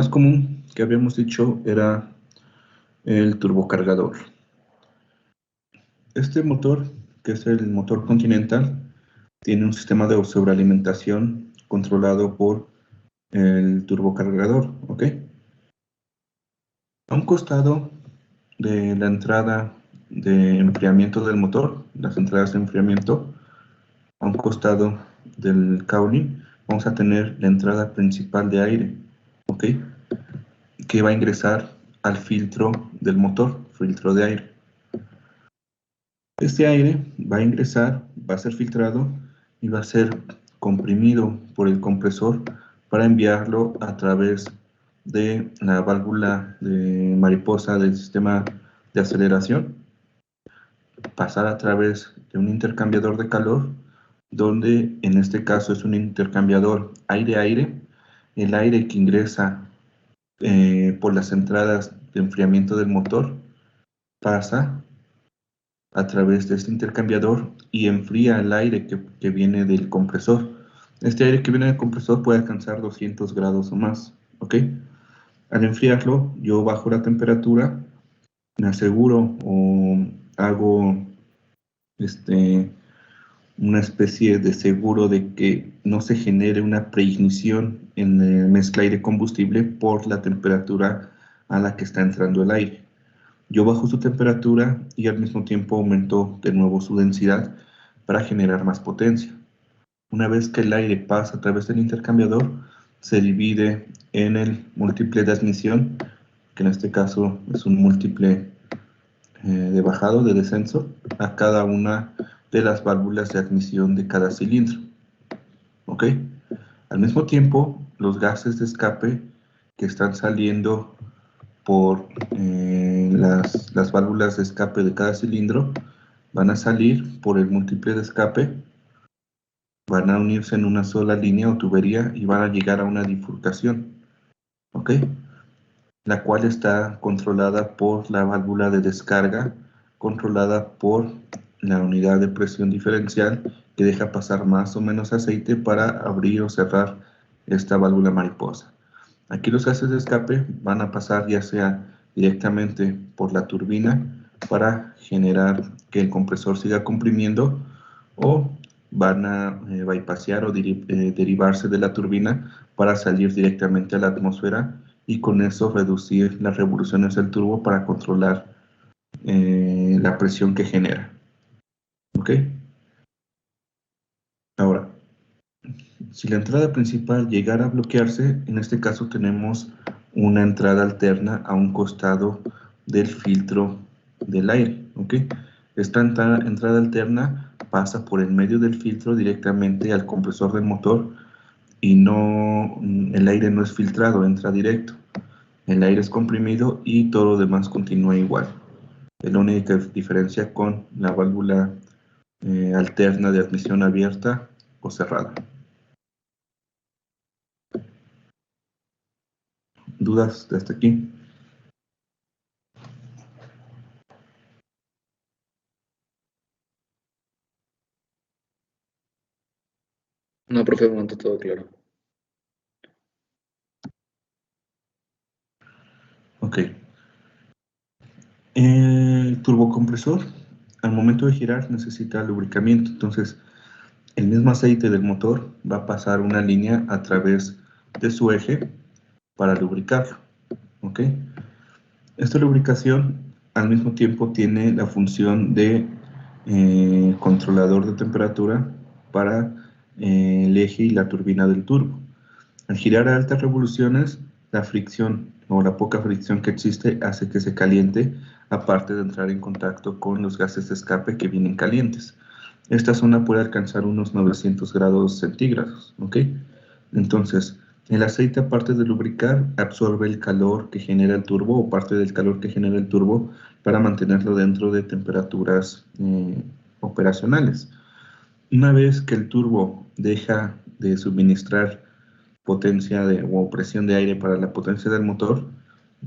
más común que habíamos dicho era el turbocargador. Este motor, que es el motor Continental, tiene un sistema de sobrealimentación controlado por el turbocargador, ¿ok? A un costado de la entrada de enfriamiento del motor, las entradas de enfriamiento, a un costado del cowling, vamos a tener la entrada principal de aire, ¿ok? Que va a ingresar al filtro del motor, filtro de aire. Este aire va a ingresar, va a ser filtrado y va a ser comprimido por el compresor para enviarlo a través de la válvula de mariposa del sistema de aceleración, pasar a través de un intercambiador de calor, donde en este caso es un intercambiador aire-aire. El aire que ingresa por las entradas de enfriamiento del motor pasa a través de este intercambiador y enfría el aire que viene del compresor. Este aire que viene del compresor puede alcanzar 200 grados o más, ¿ok? Al enfriarlo, yo bajo la temperatura, me aseguro o hago una especie de seguro de que no se genere una preignición en la mezcla aire-combustible por la temperatura a la que está entrando el aire. Yo bajo su temperatura y al mismo tiempo aumento de nuevo su densidad para generar más potencia. Una vez que el aire pasa a través del intercambiador, se divide en el múltiple de admisión, que en este caso es un múltiple de bajado, de descenso, a cada una de las válvulas de admisión de cada cilindro. ¿Ok? Al mismo tiempo, los gases de escape que están saliendo por las válvulas de escape de cada cilindro van a salir por el múltiple de escape, van a unirse en una sola línea o tubería y van a llegar a una bifurcación, ¿ok? La cual está controlada por la válvula de descarga, controlada por la unidad de presión diferencial que deja pasar más o menos aceite para abrir o cerrar esta válvula mariposa. Aquí los gases de escape van a pasar ya sea directamente por la turbina para generar que el compresor siga comprimiendo, o van a bypassear o derivarse de la turbina para salir directamente a la atmósfera y con eso reducir las revoluciones del turbo para controlar la presión que genera. ¿Ok? Ahora, si la entrada principal llegara a bloquearse, en este caso tenemos una entrada alterna a un costado del filtro del aire, ¿ok? Esta entrada alterna pasa por el medio del filtro directamente al compresor del motor y el aire no es filtrado, entra directo. El aire es comprimido y todo lo demás continúa igual. Es la única diferencia con la válvula alterna de admisión abierta o cerrada. ¿Dudas de hasta aquí? No, profe, de momento todo claro. Ok. El turbocompresor, al momento de girar, necesita lubricamiento. Entonces, el mismo aceite del motor va a pasar una línea a través de su eje para lubricarlo. ¿Ok? Esta lubricación, al mismo tiempo, tiene la función de controlador de temperatura para el eje y la turbina del turbo. Al girar a altas revoluciones, la fricción o la poca fricción que existe hace que se caliente, aparte de entrar en contacto con los gases de escape que vienen calientes. Esta zona puede alcanzar unos 900 grados centígrados, ¿ok? Entonces, el aceite, aparte de lubricar, absorbe el calor que genera el turbo o parte del calor que genera el turbo para mantenerlo dentro de temperaturas operacionales. Una vez que el turbo deja de suministrar potencia o presión de aire para la potencia del motor,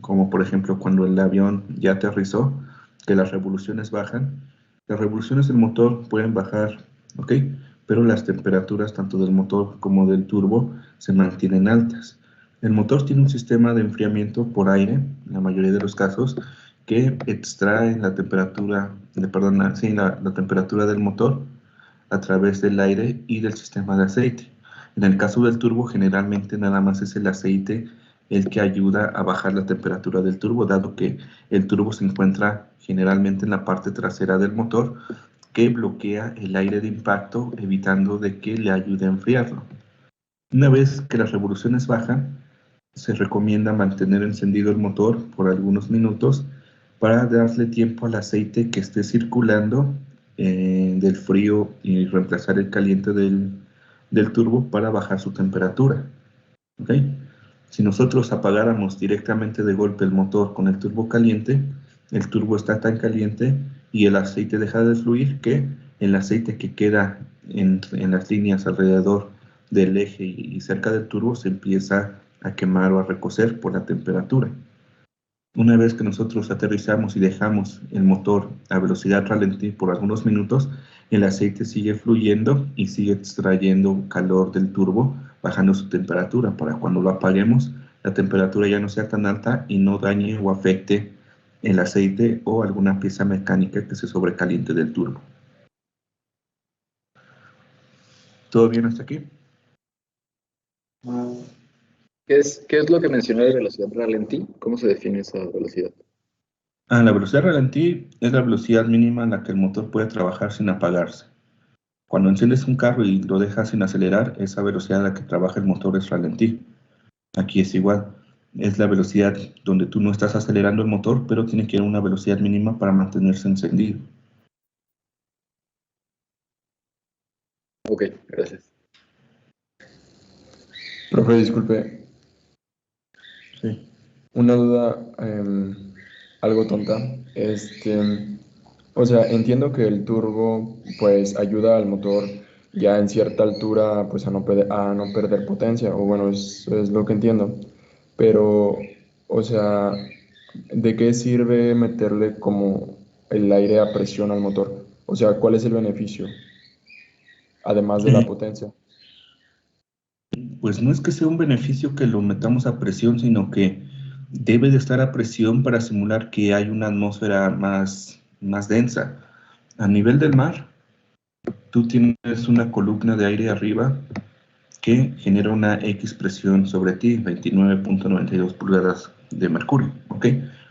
como por ejemplo cuando el avión ya aterrizó, que las revoluciones bajan, las revoluciones del motor pueden bajar, ¿ok? Pero las temperaturas tanto del motor como del turbo se mantienen altas. El motor tiene un sistema de enfriamiento por aire, en la mayoría de los casos, que extrae la temperatura, la temperatura del motor a través del aire y del sistema de aceite. En el caso del turbo, generalmente nada más es el aceite el que ayuda a bajar la temperatura del turbo, dado que el turbo se encuentra generalmente en la parte trasera del motor, que bloquea el aire de impacto, evitando de que le ayude a enfriarlo. Una vez que las revoluciones bajan, se recomienda mantener encendido el motor por algunos minutos para darle tiempo al aceite que esté circulando del frío y reemplazar el caliente del turbo para bajar su temperatura. ¿Okay? Si nosotros apagáramos directamente de golpe el motor con el turbo caliente, el turbo está tan caliente y el aceite deja de fluir que el aceite que queda en las líneas alrededor del eje y cerca del turbo se empieza a quemar o a recocer por la temperatura. Una vez que nosotros aterrizamos y dejamos el motor a velocidad ralentí por algunos minutos, el aceite sigue fluyendo y sigue extrayendo calor del turbo, bajando su temperatura para cuando lo apaguemos, la temperatura ya no sea tan alta y no dañe o afecte el aceite o alguna pieza mecánica que se sobrecaliente del turbo. ¿Todo bien hasta aquí? ¿Qué es lo que mencioné de velocidad ralentí? ¿Cómo se define esa velocidad? La velocidad ralentí es la velocidad mínima en la que el motor puede trabajar sin apagarse. Cuando enciendes un carro y lo dejas sin acelerar, esa velocidad a la que trabaja el motor es ralentí. Aquí es igual, es la velocidad donde tú no estás acelerando el motor, pero tiene que ir a una velocidad mínima para mantenerse encendido. Ok, gracias. Profe, disculpe, Sí. una duda algo tonta. O sea, entiendo que el turbo pues ayuda al motor ya en cierta altura pues a no perder potencia, o bueno, es lo que entiendo. Pero, o sea, ¿de qué sirve meterle como el aire a presión al motor? O sea, ¿cuál es el beneficio? Además de la potencia. Pues no es que sea un beneficio que lo metamos a presión, sino que debe de estar a presión para simular que hay una atmósfera más densa. A nivel del mar, tú tienes una columna de aire arriba que genera una X presión sobre ti, 29.92 pulgadas de mercurio, ¿ok?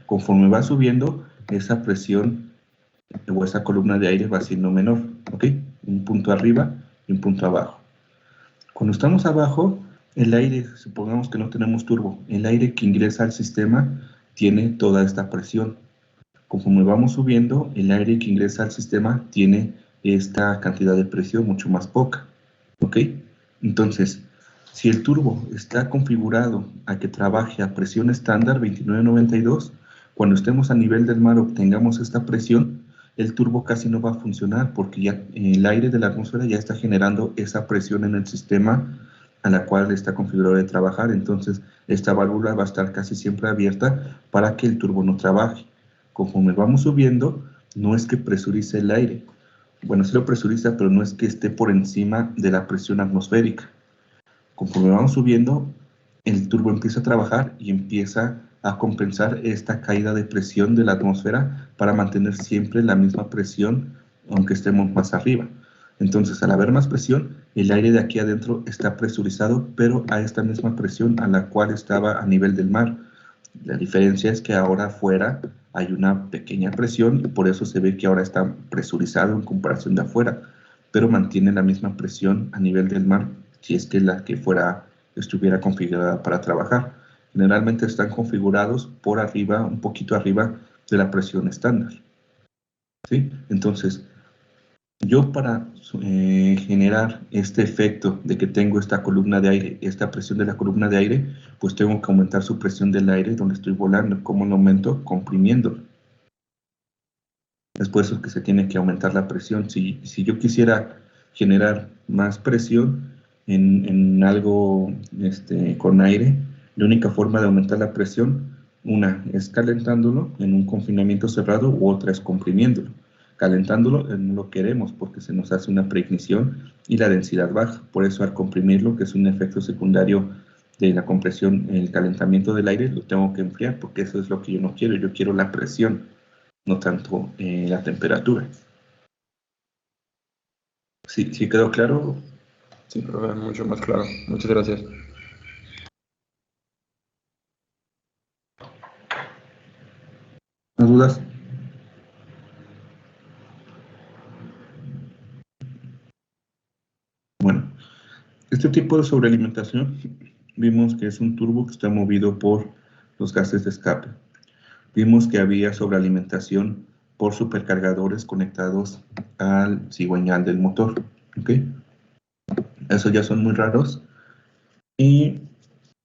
Conforme va subiendo, esa presión o esa columna de aire va siendo menor, ¿ok? Un punto arriba y un punto abajo. Cuando estamos abajo, el aire, supongamos que no tenemos turbo, el aire que ingresa al sistema tiene toda esta presión. Conforme vamos subiendo, el aire que ingresa al sistema tiene esta cantidad de presión mucho más poca, ¿ok? Entonces, si el turbo está configurado a que trabaje a presión estándar 2992, cuando estemos a nivel del mar obtengamos esta presión, el turbo casi no va a funcionar porque ya el aire de la atmósfera ya está generando esa presión en el sistema a la cual está configurado de trabajar. Entonces, esta válvula va a estar casi siempre abierta para que el turbo no trabaje. Conforme vamos subiendo, no es que presurice el aire. Bueno, sí lo presuriza, pero no es que esté por encima de la presión atmosférica. Conforme vamos subiendo, el turbo empieza a trabajar y empieza a compensar esta caída de presión de la atmósfera para mantener siempre la misma presión, aunque estemos más arriba. Entonces, al haber más presión, el aire de aquí adentro está presurizado, pero a esta misma presión a la cual estaba a nivel del mar. La diferencia es que ahora afuera hay una pequeña presión y por eso se ve que ahora está presurizado en comparación de afuera, pero mantiene la misma presión a nivel del mar si es que la que fuera estuviera configurada para trabajar. Generalmente están configurados por arriba, un poquito arriba de la presión estándar. ¿Sí? Entonces, yo para generar este efecto de que tengo esta columna de aire, esta presión de la columna de aire, pues tengo que aumentar su presión del aire donde estoy volando. ¿Cómo lo aumento? Comprimiéndolo. Es por eso que se tiene que aumentar la presión. Si yo quisiera generar más presión en algo con aire, la única forma de aumentar la presión, una es calentándolo en un confinamiento cerrado u otra es comprimiéndolo. Calentándolo no lo queremos porque se nos hace una preignición y la densidad baja. Por eso al comprimirlo, que es un efecto secundario de la compresión, el calentamiento del aire, lo tengo que enfriar, porque eso es lo que yo no quiero. Yo quiero la presión, no tanto la temperatura. ¿Sí quedó claro? Sí, profe, mucho más claro. Muchas gracias. ¿Más dudas? Bueno, este tipo de sobrealimentación vimos que es un turbo que está movido por los gases de escape. Vimos que había sobrealimentación por supercargadores conectados al cigüeñal del motor. ¿Ok? Esos ya son muy raros. Y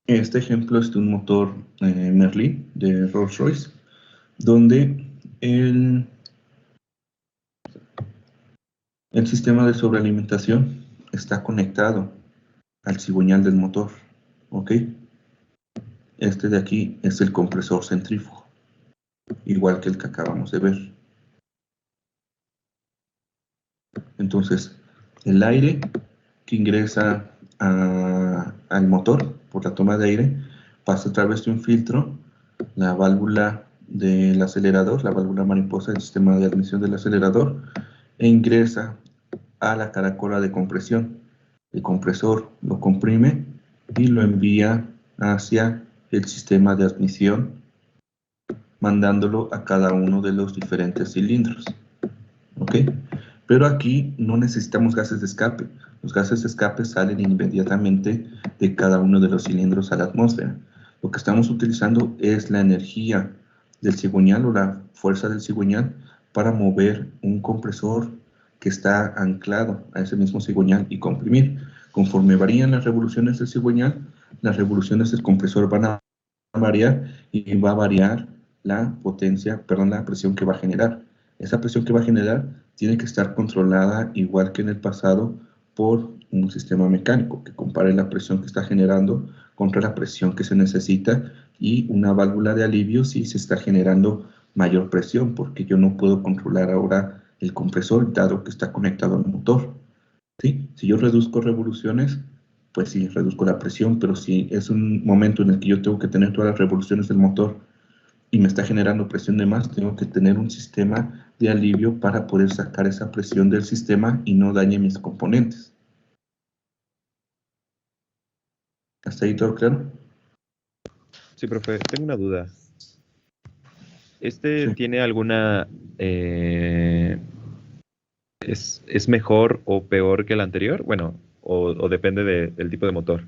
este ejemplo es de un motor Merlin de Rolls-Royce, donde el sistema de sobrealimentación está conectado al cigüeñal del motor. ¿Ok? Este de aquí es el compresor centrífugo, igual que el que acabamos de ver. Entonces, el aire que ingresa al motor por la toma de aire pasa a través de un filtro, la válvula del acelerador, la válvula mariposa del sistema de admisión del acelerador, e ingresa a la caracola de compresión. El compresor lo comprime y lo envía hacia el sistema de admisión, mandándolo a cada uno de los diferentes cilindros. ¿Ok? Pero aquí no necesitamos gases de escape. Los gases de escape salen inmediatamente de cada uno de los cilindros a la atmósfera. Lo que estamos utilizando es la energía del cigüeñal o la fuerza del cigüeñal para mover un compresor que está anclado a ese mismo cigüeñal y comprimir. Conforme varían las revoluciones del cigüeñal, las revoluciones del compresor van a variar y va a variar la potencia, perdón, la presión que va a generar. Esa presión que va a generar tiene que estar controlada, igual que en el pasado, por un sistema mecánico que compare la presión que está generando contra la presión que se necesita, y una válvula de alivio si se está generando mayor presión, porque yo no puedo controlar ahora el compresor dado que está conectado al motor. ¿Sí? Si yo reduzco revoluciones, pues sí, reduzco la presión, pero si es un momento en el que yo tengo que tener todas las revoluciones del motor y me está generando presión de más, tengo que tener un sistema de alivio para poder sacar esa presión del sistema y no dañe mis componentes. ¿Hasta ahí todo claro? Sí, profe, tengo una duda. ¿Este Sí. tiene alguna... ¿es mejor o peor que el anterior? Bueno, o depende del tipo de motor.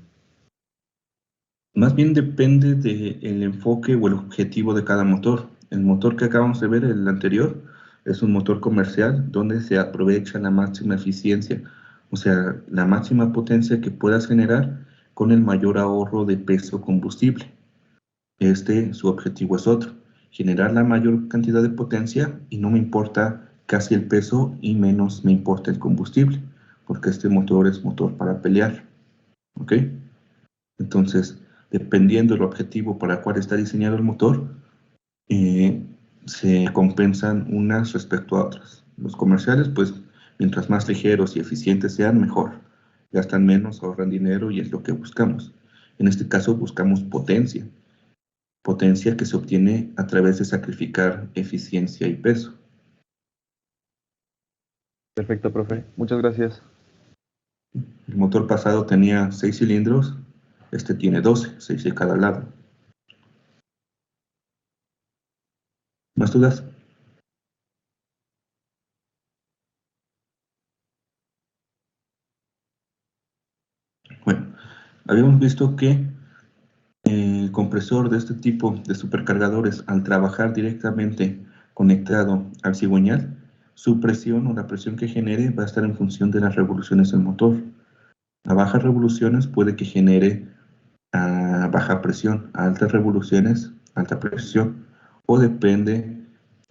Más bien depende del enfoque o el objetivo de cada motor. El motor que acabamos de ver, el anterior, es un motor comercial donde se aprovecha la máxima eficiencia, o sea, la máxima potencia que puedas generar con el mayor ahorro de peso combustible. Su objetivo es otro, generar la mayor cantidad de potencia y no me importa casi el peso y menos me importa el combustible, porque este motor es motor para pelear. ¿Ok? Entonces, dependiendo del objetivo para el cual está diseñado el motor, se compensan unas respecto a otras. Los comerciales, pues, mientras más ligeros y eficientes sean, mejor. Gastan menos, ahorran dinero y es lo que buscamos. En este caso buscamos potencia. Potencia que se obtiene a través de sacrificar eficiencia y peso. Perfecto, profe. Muchas gracias. El motor pasado tenía 6 cilindros, este tiene 12, 6 de cada lado. ¿Más dudas? Bueno, habíamos visto que el compresor de este tipo de supercargadores, al trabajar directamente conectado al cigüeñal, su presión o la presión que genere va a estar en función de las revoluciones del motor. A bajas revoluciones puede que genere a baja presión, a altas revoluciones, alta presión, o depende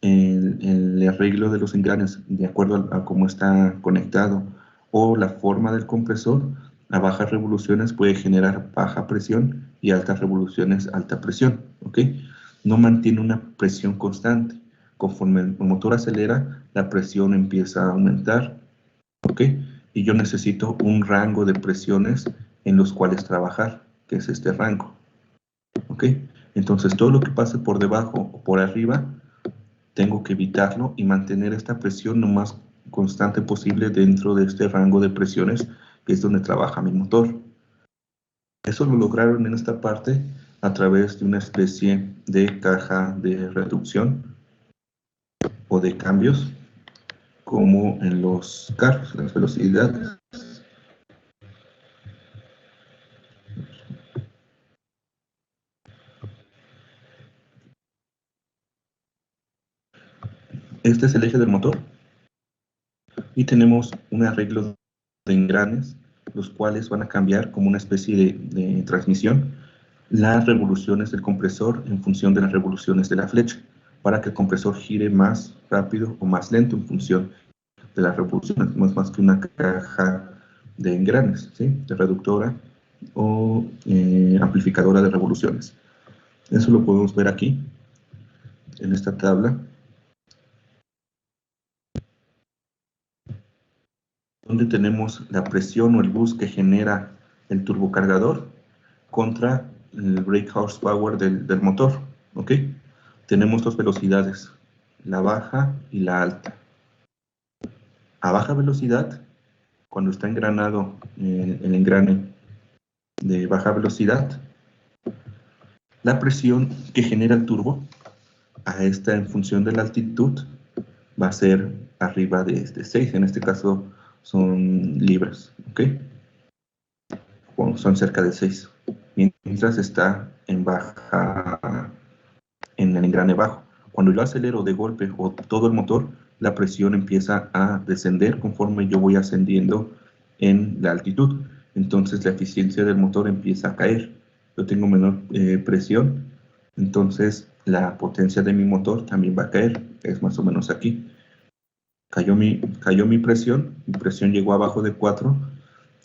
el arreglo de los engranes de acuerdo a cómo está conectado o la forma del compresor. A bajas revoluciones puede generar baja presión y altas revoluciones alta presión, ¿ok? No mantiene una presión constante. Conforme el motor acelera, la presión empieza a aumentar, ¿ok? Y yo necesito un rango de presiones en los cuales trabajar. que es este rango. ¿Ok? Entonces, todo lo que pase por debajo o por arriba, tengo que evitarlo y mantener esta presión lo más constante posible dentro de este rango de presiones, que es donde trabaja mi motor. Eso lo lograron en esta parte a través de una especie de caja de reducción o de cambios, como en los carros, las velocidades. Este es el eje del motor y tenemos un arreglo de engranes, los cuales van a cambiar como una especie de transmisión las revoluciones del compresor en función de las revoluciones de la flecha, para que el compresor gire más rápido o más lento en función de las revoluciones. No es más que una caja de engranes, ¿sí? De reductora o amplificadora de revoluciones. Eso lo podemos ver aquí, en esta tabla, donde tenemos la presión o el boost que genera el turbocargador contra el brake horsepower del motor, ¿ok? Tenemos dos velocidades, la baja y la alta. A baja velocidad, cuando está engranado el engrane de baja velocidad, la presión que genera el turbo a esta en función de la altitud va a ser arriba de 6, en este caso son libras, ¿ok? Bueno, son cerca de 6, mientras está en baja, en el engrane bajo. Cuando yo acelero de golpe o todo el motor, la presión empieza a descender conforme yo voy ascendiendo en la altitud. Entonces la eficiencia del motor empieza a caer. Yo tengo menor presión, entonces la potencia de mi motor también va a caer. Es más o menos aquí. Cayó mi presión llegó abajo de 4.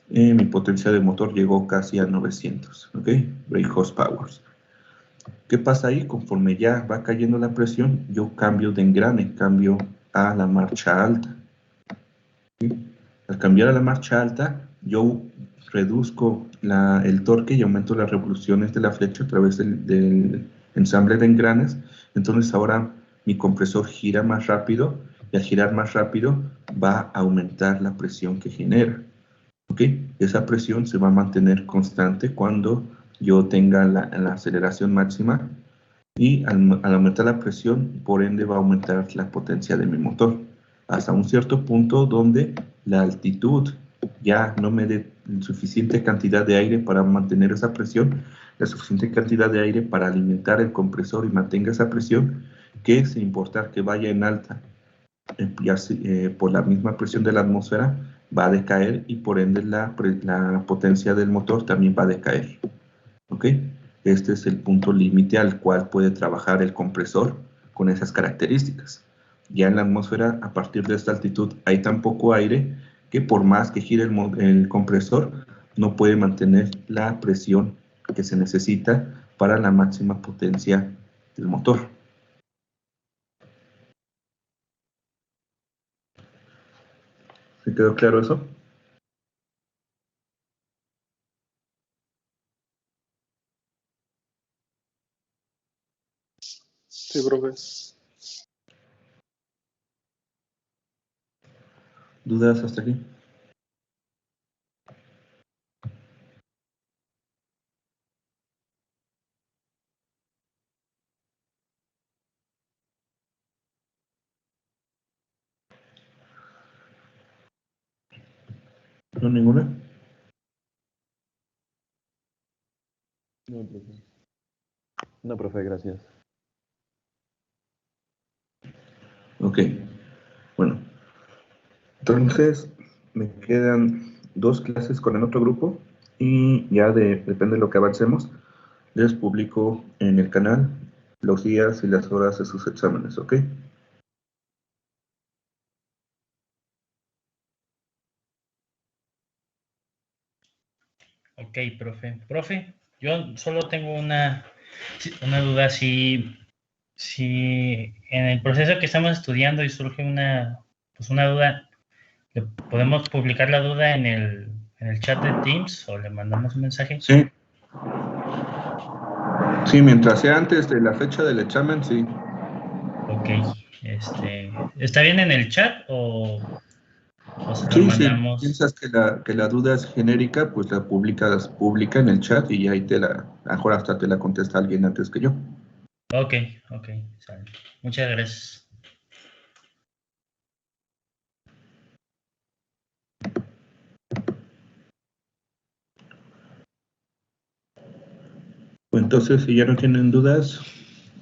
Mi potencia de motor llegó casi a 900, ¿ok? Brake horsepower. ¿Qué pasa ahí? Conforme ya va cayendo la presión, yo cambio de engrane, cambio a la marcha alta. ¿Sí? Al cambiar a la marcha alta, yo reduzco el torque y aumento las revoluciones de la flecha a través del ensamble de engranes. Entonces ahora mi compresor gira más rápido y al girar más rápido va a aumentar la presión que genera. ¿Ok? Esa presión se va a mantener constante cuando yo tenga la aceleración máxima y al aumentar la presión, por ende va a aumentar la potencia de mi motor hasta un cierto punto donde la altitud ya no me dé suficiente cantidad de aire para mantener esa presión, la suficiente cantidad de aire para alimentar el compresor y mantenga esa presión, que sin importar que vaya en alta, por la misma presión de la atmósfera, va a decaer y por ende la potencia del motor también va a decaer. ¿Ok? Este es el punto límite al cual puede trabajar el compresor con esas características. Ya en la atmósfera, a partir de esta altitud, hay tan poco aire que por más que gire el compresor, no puede mantener la presión que se necesita para la máxima potencia del motor. ¿Se quedó claro eso? Sí, profe. ¿Dudas hasta aquí? ¿No ninguna? No, profe. No, profe, gracias. Ok. Bueno. Entonces, me quedan 2 clases con el otro grupo y ya depende de lo que avancemos, les publico en el canal los días y las horas de sus exámenes, ¿ok? Ok, profe. Profe, yo solo tengo una duda. Si en el proceso que estamos estudiando y surge una duda, ¿podemos publicar la duda en el chat de Teams o le mandamos un mensaje? Sí, Sí, mientras sea antes de la fecha del examen, sí. Ok. ¿Está bien en el chat o se lo Sí, si mandamos? piensas que la duda es genérica, pues la publica en el chat y ahí mejor hasta te la contesta alguien antes que yo. Ok, ok. Sale. Muchas gracias. Pues entonces, si ya no tienen dudas,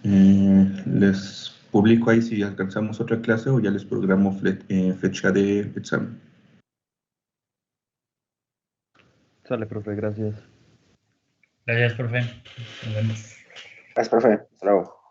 les publico ahí si alcanzamos otra clase o ya les programo fecha de examen. Sale, profe, gracias. Gracias, profe. Nos vemos. Gracias, profe. Hasta luego.